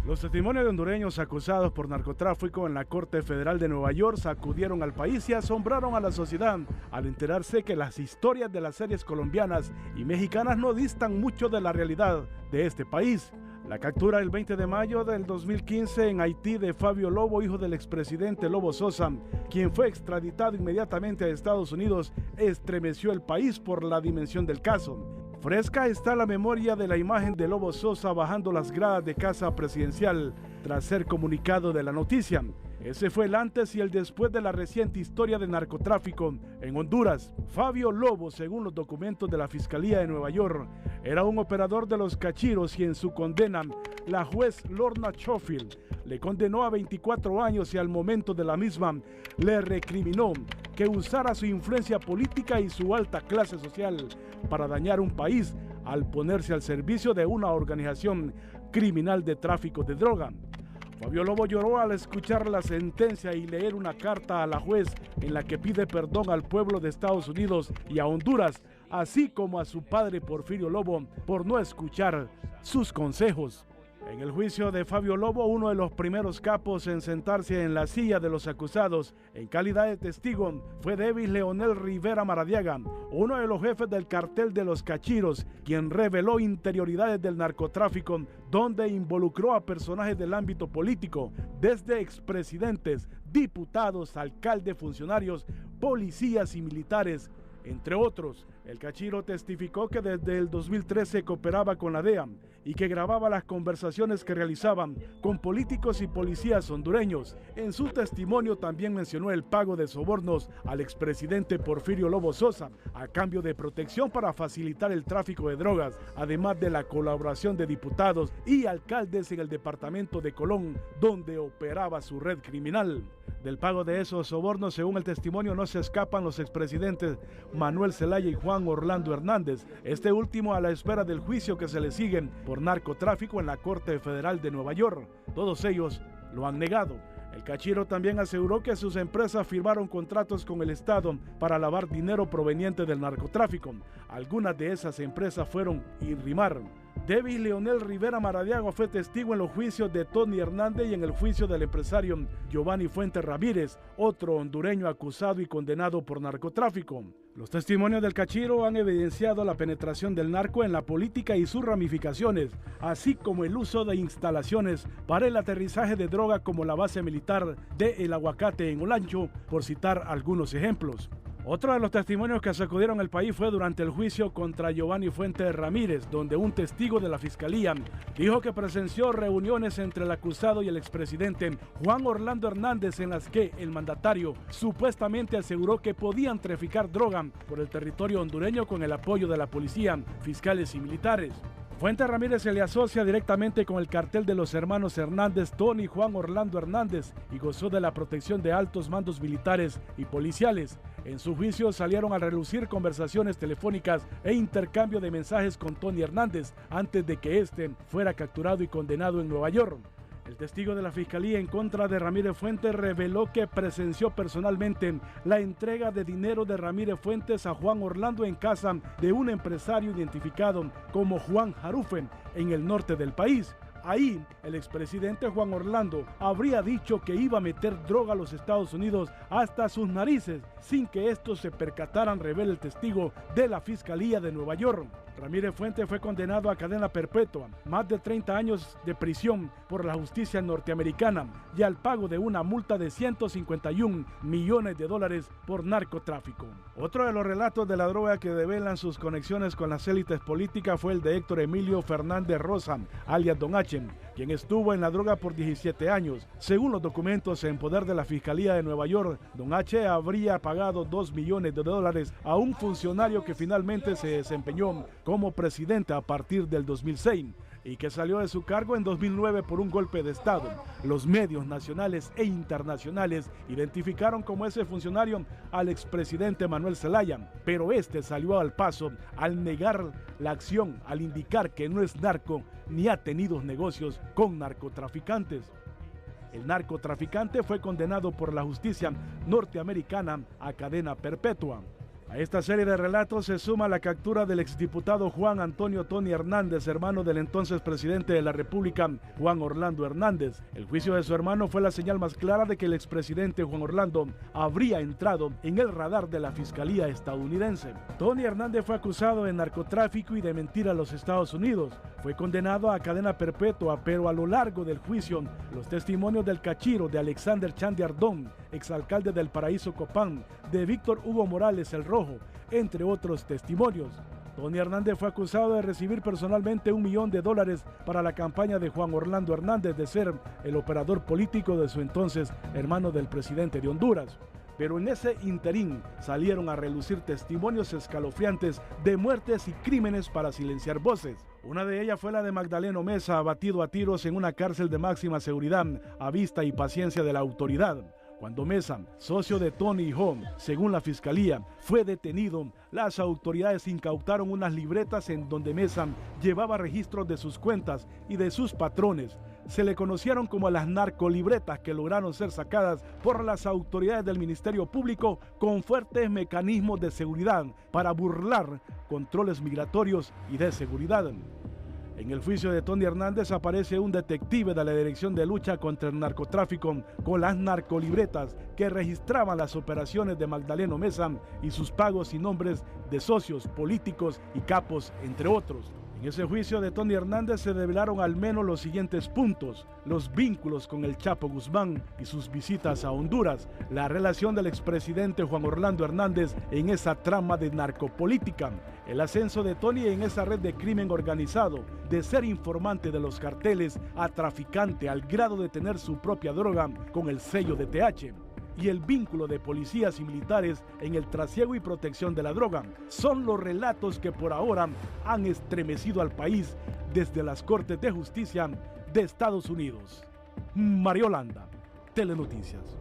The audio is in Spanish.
Los testimonios de hondureños acusados por narcotráfico en la Corte Federal de Nueva York sacudieron al país y asombraron a la sociedad al enterarse que las historias de las series colombianas y mexicanas no distan mucho de la realidad de este país. La captura el 20 de mayo del 2015 en Haití de Fabio Lobo, hijo del expresidente Lobo Sosa, quien fue extraditado inmediatamente a Estados Unidos, estremeció el país por la dimensión del caso. Fresca está la memoria de la imagen de Lobo Sosa bajando las gradas de Casa Presidencial tras ser comunicado de la noticia. Ese fue el antes y el después de la reciente historia de narcotráfico en Honduras. Fabio Lobo, según los documentos de la Fiscalía de Nueva York, era un operador de los cachiros y en su condena, la juez Lorna Schofield le condenó a 24 años y al momento de la misma le recriminó que usara su influencia política y su alta clase social para dañar un país al ponerse al servicio de una organización criminal de tráfico de droga. Fabio Lobo lloró al escuchar la sentencia y leer una carta a la juez en la que pide perdón al pueblo de Estados Unidos y a Honduras, así como a su padre Porfirio Lobo por no escuchar sus consejos. En el juicio de Fabio Lobo, uno de los primeros capos en sentarse en la silla de los acusados en calidad de testigo fue David Leonel Rivera Maradiaga, uno de los jefes del cartel de los cachiros, quien reveló interioridades del narcotráfico donde involucró a personajes del ámbito político, desde expresidentes, diputados, alcaldes, funcionarios, policías y militares, entre otros. El cachiro testificó que desde el 2013 cooperaba con la DEA y que grababa las conversaciones que realizaban con políticos y policías hondureños. En su testimonio también mencionó el pago de sobornos al expresidente Porfirio Lobo Sosa a cambio de protección para facilitar el tráfico de drogas, además de la colaboración de diputados y alcaldes en el departamento de Colón, donde operaba su red criminal. Del pago de esos sobornos, según el testimonio, no se escapan los expresidentes Manuel Zelaya y Juan Orlando Hernández, este último a la espera del juicio que se le siguen por narcotráfico en la Corte Federal de Nueva York. Todos ellos lo han negado. El cachiro también aseguró que sus empresas firmaron contratos con el Estado para lavar dinero proveniente del narcotráfico. Algunas de esas empresas fueron Inrimar. David Leonel Rivera Maradiaga fue testigo en los juicios de Tony Hernández y en el juicio del empresario Giovanni Fuentes Ramírez, otro hondureño acusado y condenado por narcotráfico. Los testimonios del cachiro han evidenciado la penetración del narco en la política y sus ramificaciones, así como el uso de instalaciones para el aterrizaje de droga como la base militar de El Aguacate en Olancho, por citar algunos ejemplos. Otro de los testimonios que sacudieron el país fue durante el juicio contra Giovanni Fuentes Ramírez, donde un testigo de la Fiscalía dijo que presenció reuniones entre el acusado y el expresidente Juan Orlando Hernández en las que el mandatario supuestamente aseguró que podían traficar droga por el territorio hondureño con el apoyo de la policía, fiscales y militares. Fuentes Ramírez se le asocia directamente con el cartel de los hermanos Hernández, Tony y Juan Orlando Hernández, y gozó de la protección de altos mandos militares y policiales. En su juicio salieron a relucir conversaciones telefónicas e intercambio de mensajes con Tony Hernández antes de que éste fuera capturado y condenado en Nueva York. El testigo de la Fiscalía en contra de Ramírez Fuentes reveló que presenció personalmente la entrega de dinero de Ramírez Fuentes a Juan Orlando en casa de un empresario identificado como Juan Jarufen en el norte del país. Ahí, el expresidente Juan Orlando habría dicho que iba a meter droga a los Estados Unidos hasta sus narices, sin que estos se percataran, revela el testigo de la Fiscalía de Nueva York. Ramírez Fuentes fue condenado a cadena perpetua, más de 30 años de prisión por la justicia norteamericana y al pago de una multa de $151 millones por narcotráfico. Otro de los relatos de la droga que develan sus conexiones con las élites políticas fue el de Héctor Emilio Fernández Rosa, alias Don H, quien estuvo en la droga por 17 años. Según los documentos en poder de la Fiscalía de Nueva York, Don H habría pagado $2 millones a un funcionario que finalmente se desempeñó como presidente a partir del 2006 y que salió de su cargo en 2009 por un golpe de Estado. Los medios nacionales e internacionales identificaron como ese funcionario al expresidente Manuel Zelaya, pero este salió al paso al negar la acción, al indicar que no es narco ni ha tenido negocios con narcotraficantes. El narcotraficante fue condenado por la justicia norteamericana a cadena perpetua. A esta serie de relatos se suma la captura del exdiputado Juan Antonio Tony Hernández, hermano del entonces presidente de la República, Juan Orlando Hernández. El juicio de su hermano fue la señal más clara de que el expresidente Juan Orlando habría entrado en el radar de la Fiscalía estadounidense. Tony Hernández fue acusado de narcotráfico y de mentir a los Estados Unidos. Fue condenado a cadena perpetua, pero a lo largo del juicio, los testimonios del cachiro de Alexander Chandy Ardón, exalcalde del Paraíso Copán, de Víctor Hugo Morales el Rojo, entre otros testimonios. Tony Hernández fue acusado de recibir personalmente $1 millón para la campaña de Juan Orlando Hernández de ser el operador político de su entonces hermano del presidente de Honduras. Pero en ese interín salieron a relucir testimonios escalofriantes de muertes y crímenes para silenciar voces. Una de ellas fue la de Magdaleno Meza, abatido a tiros en una cárcel de máxima seguridad a vista y paciencia de la autoridad. Cuando Meza, socio de Tony y Juan, según la fiscalía, fue detenido, las autoridades incautaron unas libretas en donde Meza llevaba registros de sus cuentas y de sus patrones. Se le conocieron como las narcolibretas, que lograron ser sacadas por las autoridades del Ministerio Público con fuertes mecanismos de seguridad para burlar controles migratorios y de seguridad. En el juicio de Tony Hernández aparece un detective de la Dirección de Lucha contra el Narcotráfico con las narcolibretas que registraban las operaciones de Magdaleno Meza y sus pagos y nombres de socios políticos y capos, entre otros. En ese juicio de Tony Hernández se develaron al menos los siguientes puntos: los vínculos con el Chapo Guzmán y sus visitas a Honduras, la relación del expresidente Juan Orlando Hernández en esa trama de narcopolítica, el ascenso de Tony en esa red de crimen organizado, de ser informante de los carteles a traficante al grado de tener su propia droga con el sello de TH, y el vínculo de policías y militares en el trasiego y protección de la droga. Son los relatos que por ahora han estremecido al país desde las Cortes de Justicia de Estados Unidos. Mario Landa, Telenoticias.